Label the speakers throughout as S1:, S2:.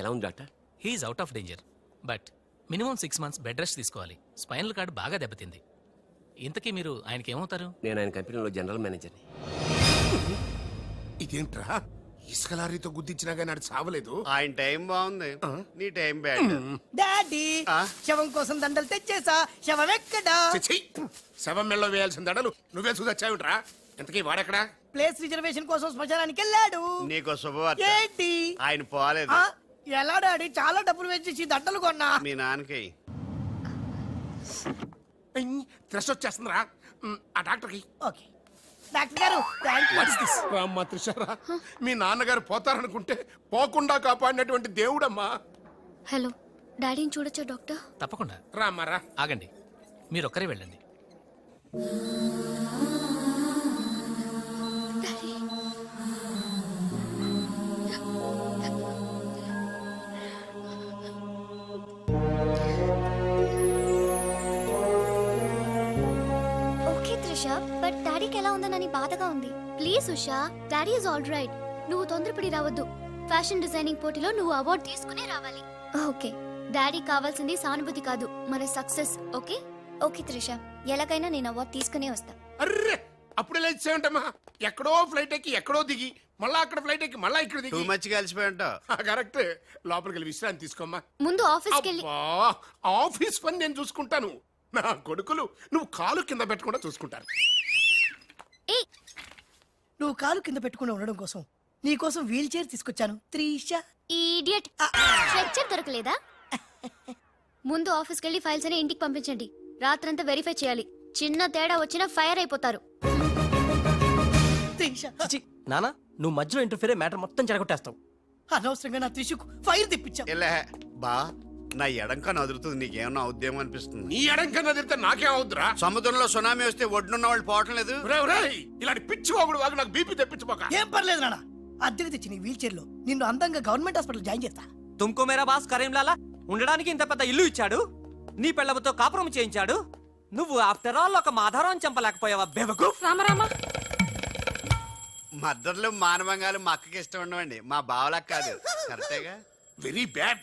S1: ఎలా ఉంది doctor?
S2: He's out of danger, but minimum 6 months bed rest తీసుకోవాలి. Spinal cord బాగా దెబ్బతింది. ఇంతకీ మీరు ఆయనకి ఏమవుతారు?
S1: నేను ఆయన కంపెనీలో జనరల్ మేనేజర్ని.
S3: ఇదేంట్రా ఇసుక లారీతో గుద్దించినా కానీ అది సావలేదు.
S4: ఆయన టైం బాగుంది, నీ టైం బ్యాడ్.
S5: డాడీ శవం కోసం దండలు తెచ్చేసా. శవం ఎక్కడా?
S3: చిచ్చి, శవం మెళ్ళలో వేయాల్సిన దడలు నువ్వే చూసొచ్చావుట్రా. ఇంతకీ వాడెక్కడా?
S5: ప్లేస్ రిజర్వేషన్ కోసం శ్మశానానికి వెళ్ళాడు.
S4: నీకు శుభవార్త,
S5: ఏంటి?
S4: ఆయన పోలేదు.
S5: ఆ, ఎలా డాడీ? చాలా డబ్బులు వేసి దండలు కొన్నా.
S4: మీ నాన్నకి
S3: త్రెస్ వచ్చేస్తుందిరా. ఆ డాక్టర్కి
S5: ఓకే డాక్టర్ గారు, థ్యాంక్ యూ.
S3: రామ్మా త్రిషారా, మీ నాన్నగారు పోతారనుకుంటే పోకుండా కాపాడినటువంటి దేవుడమ్మా.
S6: హలో, డాడీని చూడొచ్చా డాక్టర్?
S2: తప్పకుండా.
S3: రామ్మారా.
S2: ఆగండి, మీరు ఒక్కరే వెళ్ళండి.
S6: ఓకే త్రిష, బట్ డాడీకి ఎలా ఉందనని బాధగా ఉంది. Please Usha, daddy is all right. నువ్వు తొందరపడి రావద్దు. ఫ్యాషన్ డిజైనింగ్ పోటీలో నువ్వు అవార్డు తీసుకునే రావాలి. ఓకే, డాడీ కావాల్సింది సానుభూతి కాదు, మన సక్సెస్. ఓకే ఓకే త్రిష, ఎలాగైనా నేను అవార్డు తీసుకునే వస్తా.
S3: అర్రే, అప్పుడే లేచేయంటమ్మా. ఎక్కడో ఫ్లైట్ ఎక్కి ఎక్కడో దిగి మళ్ళా అక్కడ ఫ్లైట్ ఎక్కి మళ్ళా ఇక్కడ
S4: టూ
S3: దిగి.
S4: మచ్ కలిసిపోయి ఉంటావు.
S3: కరెక్ట్. లోపలికి వెళ్ళి విశ్రాంతి తీసుకోమ్మా.
S6: ముందు ఆఫీస్కి వెళ్ళి.
S3: అబ్బా, ఆఫీస్ పని నేను చూసుకుంటాను. నా కొడుకులు నువ్వు కాలు కింద పెట్టకుండా చూసుకుంటారు.
S6: ఏయ్,
S5: నువ్వు కాలు కింద పెట్టుకుని ఉండడం కోసం నీ కోసం వీల్ చైర్ తీసుకొచ్చాను త్రిష.
S6: ఇడియట్, స్ట్రెచ్చర్ దొరకలేదా? ముందు ఆఫీస్కి వెళ్ళి ఫైల్స్ అని ఇంటికి పంపించండి. రాత్రంతా వెరిఫై చేయాలి. చిన్న తేడా వచ్చినా ఫైర్ అయిపోతారు.
S5: త్రిష,
S7: నానా, నువ్వు మధ్యలో ఇంటర్ఫీర్ మ్యాటర్ మొత్తం చెడగొట్టేస్తావు.
S5: అనవసరంగా నా త్రిషకు ఫైర్ తెప్పించావు.
S4: ఇలా బా, నా ఎడంకా నదురుతుంది, నీకేమన్నా ఉద్యమం అనిపిస్తుంది?
S3: నీ ఎడంకన్నా తిరిగితే నాకేం అవుద్దురా?
S4: సముద్రంలో సునామీ వస్తే ఒడ్డున్న వాళ్ళు పోవటం లేదు.
S3: ఇలాంటి పిచ్చి వాగుడు వాగు నాకు బీపీ తెప్పించుకోక.
S5: ఏం పర్లేదు నాన్న, అద్దెకి తెచ్చి నీ వీల్ చైర్ లో నిన్ను అందంగా గవర్నమెంట్ హాస్పిటల్ జాయిన్ చేస్తా.
S7: తుమ్కో మేరా బాస్ కరీంలాలా ఉండడానికి ఇంత పెద్ద ఇల్లు ఇచ్చాడు, నీ పెళ్ళబతో కాపురం చేయించాడు. నువ్వు ఆఫ్టర్ ఆల్ ఒక మాధారం చంపలేకపోయావా బెవకు?
S4: మద్దతులు మానవంగాలు మా అక్కకి ఇష్టం ఉండవండి, మా బావలకు కాదు. కరెక్టేగా?
S3: Very bad.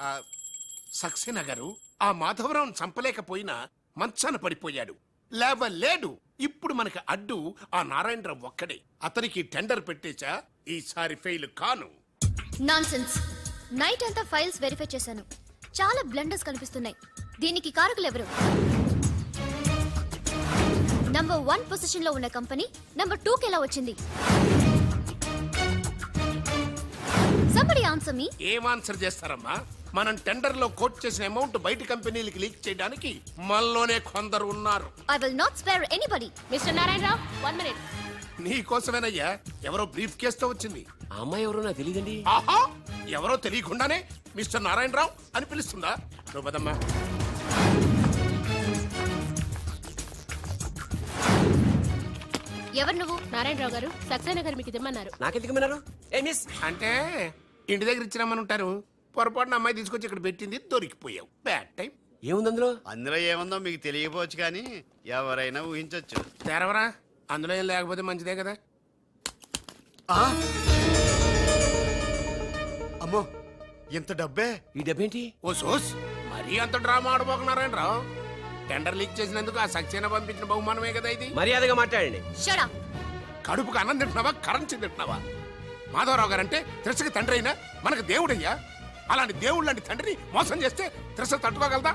S3: సక్సేనా గారు ఆ మాధవరావు చంపలేకపోయినా మంచాన పడిపోయాడు, లేవలేడు. ఇప్పుడు మనకి అడ్డు ఆ నారాయణరావు ఒక్కడే. అతనికి టెండర్ పెట్టేచా, ఈసారి ఫెయిల్ కాను.
S6: నాన్సెన్స్. నైట్ అంతా ఫైల్స్ వెరిఫై చేశాను. చాలా బ్లండర్స్ కనిపిస్తున్నాయి. దీనికి కారకులు ఎవరు? నంబర్ 1 పొజిషన్ లో ఉన్న కంపెనీ నంబర్ 2 కి ఎలా వచ్చింది? Somebody answer me.
S3: ఏం ఆన్సర్ చేస్తారమ్మా? మనం టెండర్ లో కోట్ చేసిన అమౌంట్ బయట కంపెనీలకి లీక్ చేయడానికి మనలోనే కొందరు ఉన్నారు.
S6: I will not spare anybody. Mr. Narayanrao, 1 minute.
S3: నీ కోసమేనయ్యా. ఎవరో బ్రీఫ్ కేసుతో వచ్చింది.
S1: ఆ అమ్మాయి ఎవరో నాకు తెలియదండి.
S3: ఆహా, ఎవరో తెలియకుండానే మిస్టర్ నారాయణరావు అని పిలుస్తుందా? నువ్వు పదమ్మా.
S6: ఎవరు నువ్వు?
S8: నారాయణరావు గారు, సక్సేనా గారు మీకు ఇమ్మన్నారు.
S1: నాకెందుకు విన్నారు? ఏ మిస్,
S3: అంటే ఇంటి దగ్గర ఇచ్చినామని ఉంటారు. పొరపాటున అమ్మాయి తీసుకొచ్చి ఇక్కడ పెట్టింది, దొరికిపోయావు. Bad time.
S1: ఏముంది అందులో?
S4: అందులో ఏముందో మీకు తెలియకపోవచ్చు, కానీ ఎవరైనా ఊహించొచ్చు.
S3: తెరవరా, అందులో ఏం లేకపోతే మంచిదే కదా.
S4: అమ్మో, ఇంత డబ్బే?
S1: ఈ డబ్బేంటి?
S3: ఓ సోస్, మరీ అంత డ్రామా ఆడబోకున్నారని రావు. టెండర్ లీక్ చేసినందుకు ఆ సక్సేనా పంపించిన బహుమానమే కదా ఇది.
S1: మర్యాదగా మాట్లాడండి.
S6: Shut up.
S3: కడుపుకు అన్నం తింటున్నావా, కరెన్సీ తింటున్నావా? మాధవరావు గారంటే త్రిషకి తండ్రి అయినా మనకు దేవుడయ్యా. అలాంటి దేవుడు లాంటి తండ్రిని మోసం చేస్తే త్రిష తట్టుకోగలదా?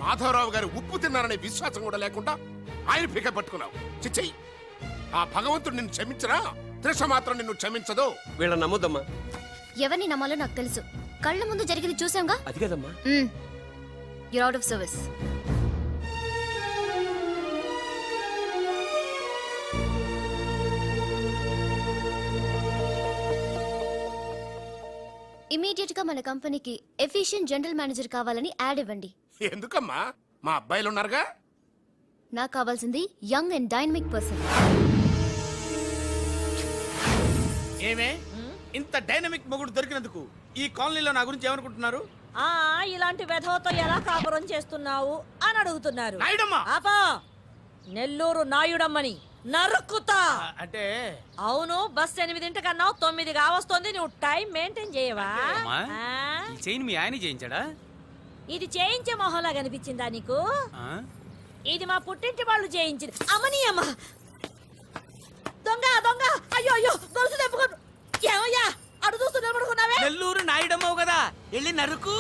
S3: మాధవరావు గారు ఉప్పు తిన్నారనే విశ్వాసం కూడా లేకుండా ఆయన పీక పట్టుకున్నావు. చిచ్చయ్యి, ఆ భగవంతుడు నిన్ను క్షమించరా? త్రిష మాత్రం నిన్ను క్షమించదు.
S1: వీళ్ళని నమ్మొద్దమ్మా.
S6: ఎవరిని నమ్మాలో నాకు తెలుసు. కళ్ళ ముందు జరిగింది చూసాంగా.
S1: అది కదమ్మా.
S6: You're out of service. Immediate గా మన కంపెనీకి ఎఫిషియెంట్ జనరల్ మేనేజర్ కావాలని యాడ్ ఇవ్వండి.
S3: ఎందుకమ్మా? మా అబ్బాయిలు ఉన్నారుగా.
S6: నాకు కావాల్సింది యంగ్ అండ్ డైనమిక్ పర్సన్.
S9: ఏమే ఇంత డైనమిక్ మొగుడు దొరికినందుకు ఈ కాలనీలో నా గురించి ఏమనుకుంటున్నారు?
S8: ఇలాంటి వెధవతో ఎలా కాపురం చేస్తున్నావు అని అడుగుతున్నారు.
S9: నాయుడమ్మా!
S8: ఆపా! నెల్లూరు నాయుడమ్మని నరుక్కుతా
S9: అంటే
S8: అవును బస్ 8 కన్నావు 9 కావస్తుంది నువ్వు టైం మెయింటైన్ చేయవా
S7: అమ్మా.
S8: ఆ?
S7: ఈ చైన్ మీ ఆయన చేయించాడా
S8: ఇది చేయించే మొహంలా కనిపించిందా నీకు
S7: ఆ?
S8: ఇది మా పుట్టింటి వాళ్ళు చేయించింది అమ్మని అమ్మ దొంగ దొంగ అయ్యో అయ్యో గొలుసు తెప్పుకోను ఏమయ్యా అడు చూస్తూ నిలబడుకున్నావే
S9: నెల్లూరు నాయుడమ్మవు కదా వెళ్ళి నరుకు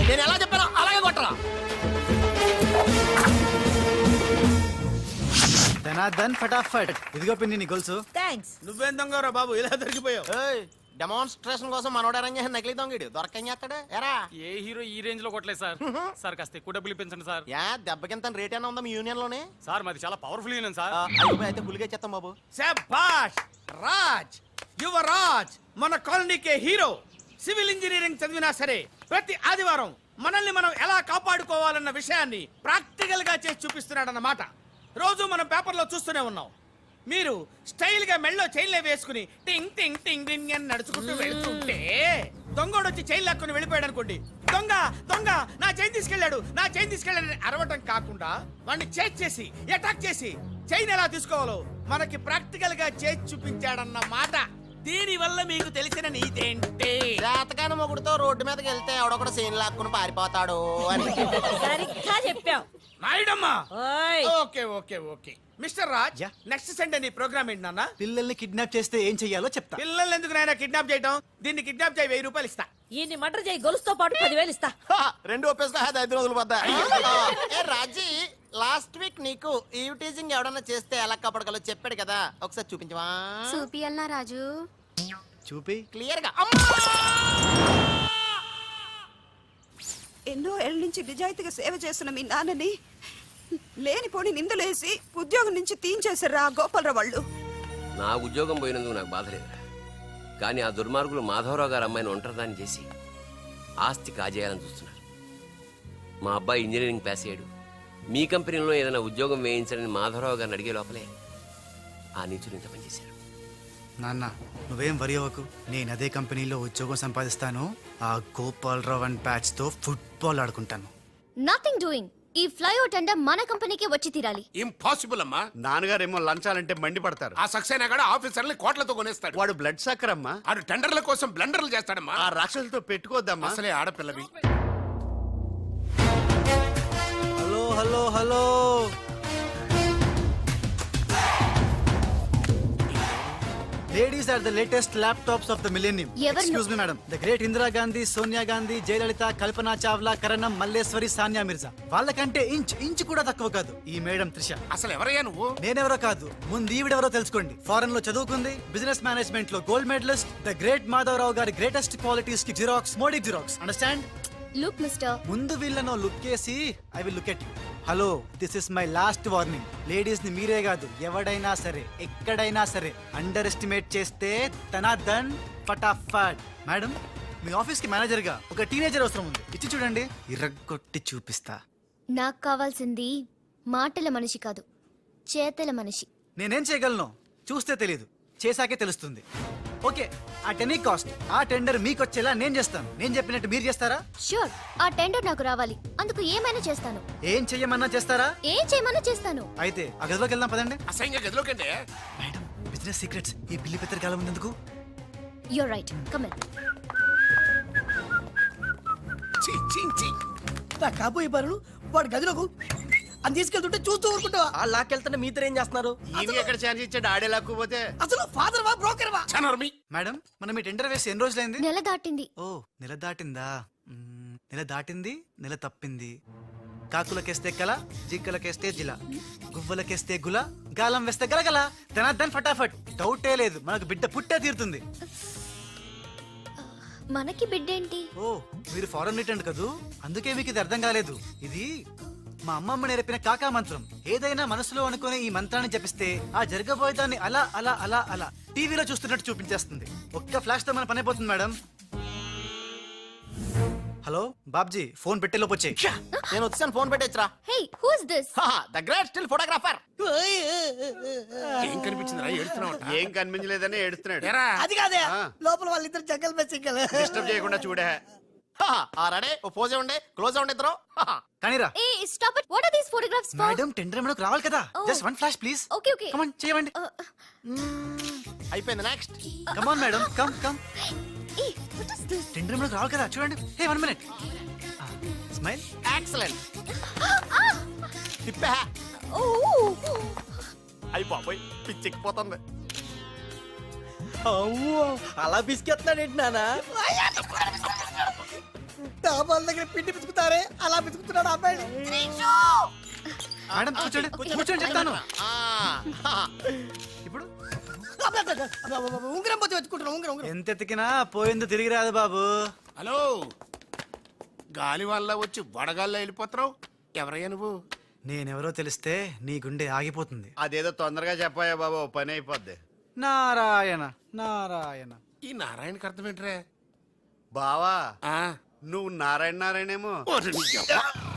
S1: నేను ఎలా చెప్పానో అలాగే కొట్టరా.
S10: ధనాధన్ ఫటాఫట్ ఇదిగో పిన్ని నీ గొలుసు.
S8: థ్యాంక్స్
S9: నువ్వేం దొంగరా బాబు ఇలా దొరికిపోయావు
S1: డెమాన్స్ట్రేషన్ కోసం మనోడు అరేంజ్ చేసిన నకిలీ దొంగడు దొరకం చేస్తాడు ఎరా.
S7: ఏ హీరో ఈ రేంజ్ లో కొట్టలేదు సార్ సార్ కాస్త ఎక్కువ డబ్బులు ఇప్పించండి సార్
S1: యా దెబ్బకింత రేట్ అయినా ఉందా మీ యూనియన్ లోనే?
S7: సార్ మాది చాలా పవర్ఫుల్ యూనియన్ సార్
S1: అయితే గులిగా చేస్తాం బాబు.
S9: శభాష్ రాజ్ యువరాజ్ మన కాలనీకే హీరో. సివిల్ ఇంజనీరింగ్ చదివినా సరే ప్రతి ఆదివారం మనల్ని మనం ఎలా కాపాడుకోవాలన్న విషయాన్ని ప్రాక్టికల్ గా చేసి చూపిస్తున్నాడన్నమాట. రోజు మనం పేపర్లో చూస్తూనే ఉన్నాం. మీరు స్టైల్ గా మెళ్ళో చైన్లే వేసుకుని టింగ్ టింగ్ టింగ్ టింగ్ అని నడుచుకుంటూ వెళ్తుంటే దొంగోడు వచ్చి చైన్ లాక్కుని వెళ్ళిపోయాడు అనుకోండి. దొంగ దొంగ నా చైన్ తీసుకెళ్ళాడు నా చైన్ తీసుకెళ్ళాడు అరవటం కాకుండా వాడిని చేజ్ చేసి అటాక్ చేసి చైన్ ఎలా తీసుకోవాలో మనకి ప్రాక్టికల్ గా చేసి చూపించాడన్న మాట. దీని వల్ల మీకు తెలిసిన నీతేంటి?
S1: జాతకాన మొగుడుతో రోడ్డు మీదకి వెళ్తే ఎవడొకడు సీన్ లాక్కుని పారిపోతాడు అని.
S8: సరిగ్గా చెప్పావు
S9: నాయుడమ్మా.
S8: ఓయ్
S9: okay okay okay mister Raj
S10: yeah.
S9: Next Sunday నీ ప్రోగ్రామ్ ఏంటి నాన్న?
S10: పిల్లల్ని కిడ్నాప్ చేస్తే ఏం చెయ్యాలో చెప్తా.
S9: పిల్లల్ని ఎందుకు నాయన కిడ్నాప్ చేయటం? దీన్ని కిడ్నాప్ చేయి 1000 రూపాయలు ఇస్తా.
S8: ఈయన్ని మటర్ చేయి గొలుసుతో పాటు 10,000 ఇస్తా
S1: రెండు ఒప్పేసుకో 5 రోజులు పడ్డా. ఏ రాజీ లాస్ట్ వీక్ నీకు ఈవ్ టీజింగ్ ఎవడన్నా చేస్తే ఎలా కాపాడగలో చెప్పాడు కదా, ఒకసారి చూపించవా?
S6: చూపియల్నా రాజు?
S10: చూపి.
S1: క్లియర్ గా.
S11: ఎన్నో ఏళ్ళ నుంచి నిజాయితీగా సేవ చేస్తున్న మీ నాన్నని లేనిపోని నిందలేసి ఉద్యోగం నుంచి తీయించేశారు ఆ గోపాలరావు వాళ్ళు.
S1: నా ఉద్యోగం పోయినందుకు నాకు బాధ లేదు, కానీ ఆ దుర్మార్గులు మాధవరావు గారు అమ్మాయిని ఒంటరిదాన్ని చేసి ఆస్తి కాజేయాలని చూస్తున్నారు. మా అబ్బాయి ఇంజనీరింగ్ పాస్ అయ్యాడు, మీ కంపెనీలో ఏదైనా ఉద్యోగం వేయించాలని మాధవరావు గారిని అడిగే లోపలే ఆ నీచులు ఇంత పనిచేశారు.
S10: నాన్న నువ్వేం వరి అవ్వకు, నేను అదే కంపెనీలో ఉద్యోగం సంపాదిస్తాను. ఆ గోపాలరావు అండ్ బ్యాచ్ తో ఫుట్బాల్ ఆడుకుంటాను.
S6: Nothing doing. ఈ ఫ్లైఓవర్ టెండర్ మన కంపెనీకే వచ్చి తీరాలి.
S3: ఇంపాసిబుల్ అమ్మా.
S4: నాన్నగారేమో లంచాలంటే మండిపడతారు.
S3: ఆ సక్సేనా కూడా ఆఫీసర్ని కోట్లతో కొనేస్తాడు.
S4: వాడు బ్లడ్ సక్కర్ అమ్మా.
S3: ఆడు టెండర్ల కోసం బ్లండర్లు చేస్తాడమ్మా.
S4: ఆ రాక్షసులతో పెట్టుకోద్దమ్మా.
S3: అసలే ఆడపిల్లవి.
S10: Hello hello hello, ladies are the latest laptops of the millennium.
S6: ఎవరు?
S10: Excuse me madam, the great Indira Gandhi, Sonia Gandhi, Jayalalithaa, Kalpana Chawla, Karnam, Malleswari, Sania Mirza. వాళ్ళకంటే ఇంచ్ కూడా తక్కువ కాదు ఈ మేడం త్రిష.
S3: అసలు ఎవరయ్యా నువ్వు?
S10: నేనెవరో కాదు, ముందు ఈవిడెవరో తెలుసుకోండి. ఫారెన్ లో చదువుకుంది, బిజినెస్ మేనేజ్మెంట్ లో gold medalist, the great Madhavarao గారి గ్రేటెస్ట్ క్వాలిటీస్ కి xerox, Modi xerox. Understand?
S6: Look mister,
S10: ముందు వీళ్ళను లుక్ చేసి I will look at you. Hello, this is my last warning. Ladies ని మీరే కాదు, ఎవడైనా సరే ఎక్కడైనా సరే అండర్ ఎస్టిమేట్ చేస్తే తనాదన్ ఫటాఫట్. మేడం, మీ ఆఫీస్ కి మేనేజర్ గా ఒక టీనేజర్ అవసరం ఉంది, ఇచ్చి చూడండి, ఇరగొట్టి చూపిస్తా.
S6: నాకు కావాల్సింది మాటల మనిషి కాదు, చేతల మనిషి.
S10: నేనేం చేయగలను చూస్తే తెలియదు, చేశాకే తెలుస్తుంది. ఓకే, ఆ టెనీ కాస్ట్, ఆ టెండర్ మీకు వచ్చేలా నేను చేస్తాను. నేను చెప్పినట్టు మీరు చేస్తారా?
S6: ష్యూర్, ఆ టెండర్ నాకు రావాలి. అందుకు ఏమైనా చేస్తాను.
S10: ఏం చెయ్యమన్నా చేస్తారా?
S6: ఏం చేయమన్నా చేస్తాను.
S10: అయితే ఆ గదిలోకి వెళ్దాం పదండి.
S3: అసహ్యంగా గదిలోకండి.
S10: మేడం, బిజినెస్ సీక్రెట్స్ ఈ పిల్లి పెద్దరి కాలం ఉన్నందుకు
S6: యూర్ రైట్ కమ్ ఇన్.
S3: ఛీ, ఛీ, ఛీ.
S5: నా కాబోయే బారులు వాడి గదిలోకు అని తీసుకెళ్తుంటే చూస్తూ ఊరుకుంటావా?
S7: ఆ లాక్కెళ్తుంటే మీతో ఏం చేస్తున్నారు?
S4: ఈయన ఎక్కడ ఛాన్స్ ఇచ్చాడు ఆడే లాక్కుపోతే
S5: అసలు ఫాదర్ వా బ్రోకర్ వా?
S3: చనర్మి.
S10: మేడం మనం మీ టెండర్ వేసి ఎన్ని రోజులైంది?
S6: నెల దాటింది.
S10: ఓ నెల దాటిందా? నెల దాటింది, నెల తప్పింది. కాకులకేస్తే కల, జింకలకేస్తే జిల, గువ్వలకేస్తే గుల, గాలం వేస్తే గలగల, ధనార్దన్ ఫటాఫట్. డౌటే లేదు, మనకు బిడ్డ పుట్టే తీరుతుంది.
S6: మనకి బిడ్డేంటి?
S10: ఓ మీరు ఫారెన్ రిటర్న్ కదూ, అందుకే మీకు ఇది అర్థం కాలేదు. ఇది మా అమ్మమ్మ నేర్పిన కాకా మంత్రం. ఏదైనా మనసులో అనుకునే ఈ మంత్రాన్ని జపిస్తే ఆ జరగబోయేదాన్ని అలా అలా అలా అలా టీవీలో చూస్తున్నట్టు చూపించేస్తుంది. ఒక్క ఫ్లాష్ తో మన పని అయిపోతుంది మేడం. హలో బాబ్జీ, ఫోన్ పెట్టేలోపు వచ్చే.
S7: నేను వచ్చాను, ఫోన్ పెట్టేచ్చరా.
S6: Hey who is this?
S7: The great still photographer.
S3: ఏం కనిపించిందిరా ఏడుస్తున్నావు?
S4: ఏం కనిపించలేదని ఏడుస్తున్నాడు.
S3: ఏరా
S5: అది కాదే
S4: ఆ.
S5: లోపల వాళ్ళిద్దరు జగ్గల్ బెస్ సింగల్.
S4: డిస్టర్బ్ చేయకుండా చూడే.
S7: రెడీ, ఓ పోజే ఉండే, క్లోజ్ ఉండే ఇద్దరు.
S10: కానీరా
S6: ఏ stop it. What are these photographs for?
S10: Madam, tender మనకు రావాలి కదా.
S6: Oh.
S10: Just one flash please.
S6: Okay okay.
S10: Come on చేయండి.
S7: అయిపోయింది, next.
S10: Come on madam, come come.
S6: ఏ వాట్ ఇస్ దిస్?
S10: టెండర్ మనకు రావాలి కదా, చూడండి. Hey 1 minute. స్మైల్.
S7: ఎక్సలెంట్. తిప్పే.
S6: ఓ
S7: అయ్యి బాబోయ్, పిచ్చెక్కిపోతుంది. అలా బిస్కెత్తాడేంటి నానా?
S5: డాబాల దగ్గర పిండి పిసుకుతారే అలా పిసుకుతున్నాడు అబ్బాయి.
S10: మేడం కూర్చోండి, కూర్చోండి చెప్తాను. ఇప్పుడు
S5: ఉంగరం పోతే వెతుకుంటున్నా. ఉంగరం
S10: ఎంత ఎతికినా పోయిందో తిరిగి రాదు బాబు.
S3: హలో, గాలి వల్ల వచ్చి వడగాల్లో వెళ్ళిపోతున్నావు. ఎవరయ్యా నువ్వు?
S10: నేనెవరో తెలిస్తే నీ గుండె ఆగిపోతుంది.
S4: అదేదో తొందరగా చెప్పాయా బాబు, ఓ పని అయిపోద్ది.
S10: నారాయణ నారాయణ.
S3: ఈ నారాయణకి అర్థం ఏంట్రా?
S4: బావా
S3: ఆ,
S4: నువ్వు నారాయణ నారాయణేమో.
S3: ఓరి నీ యవ్వ.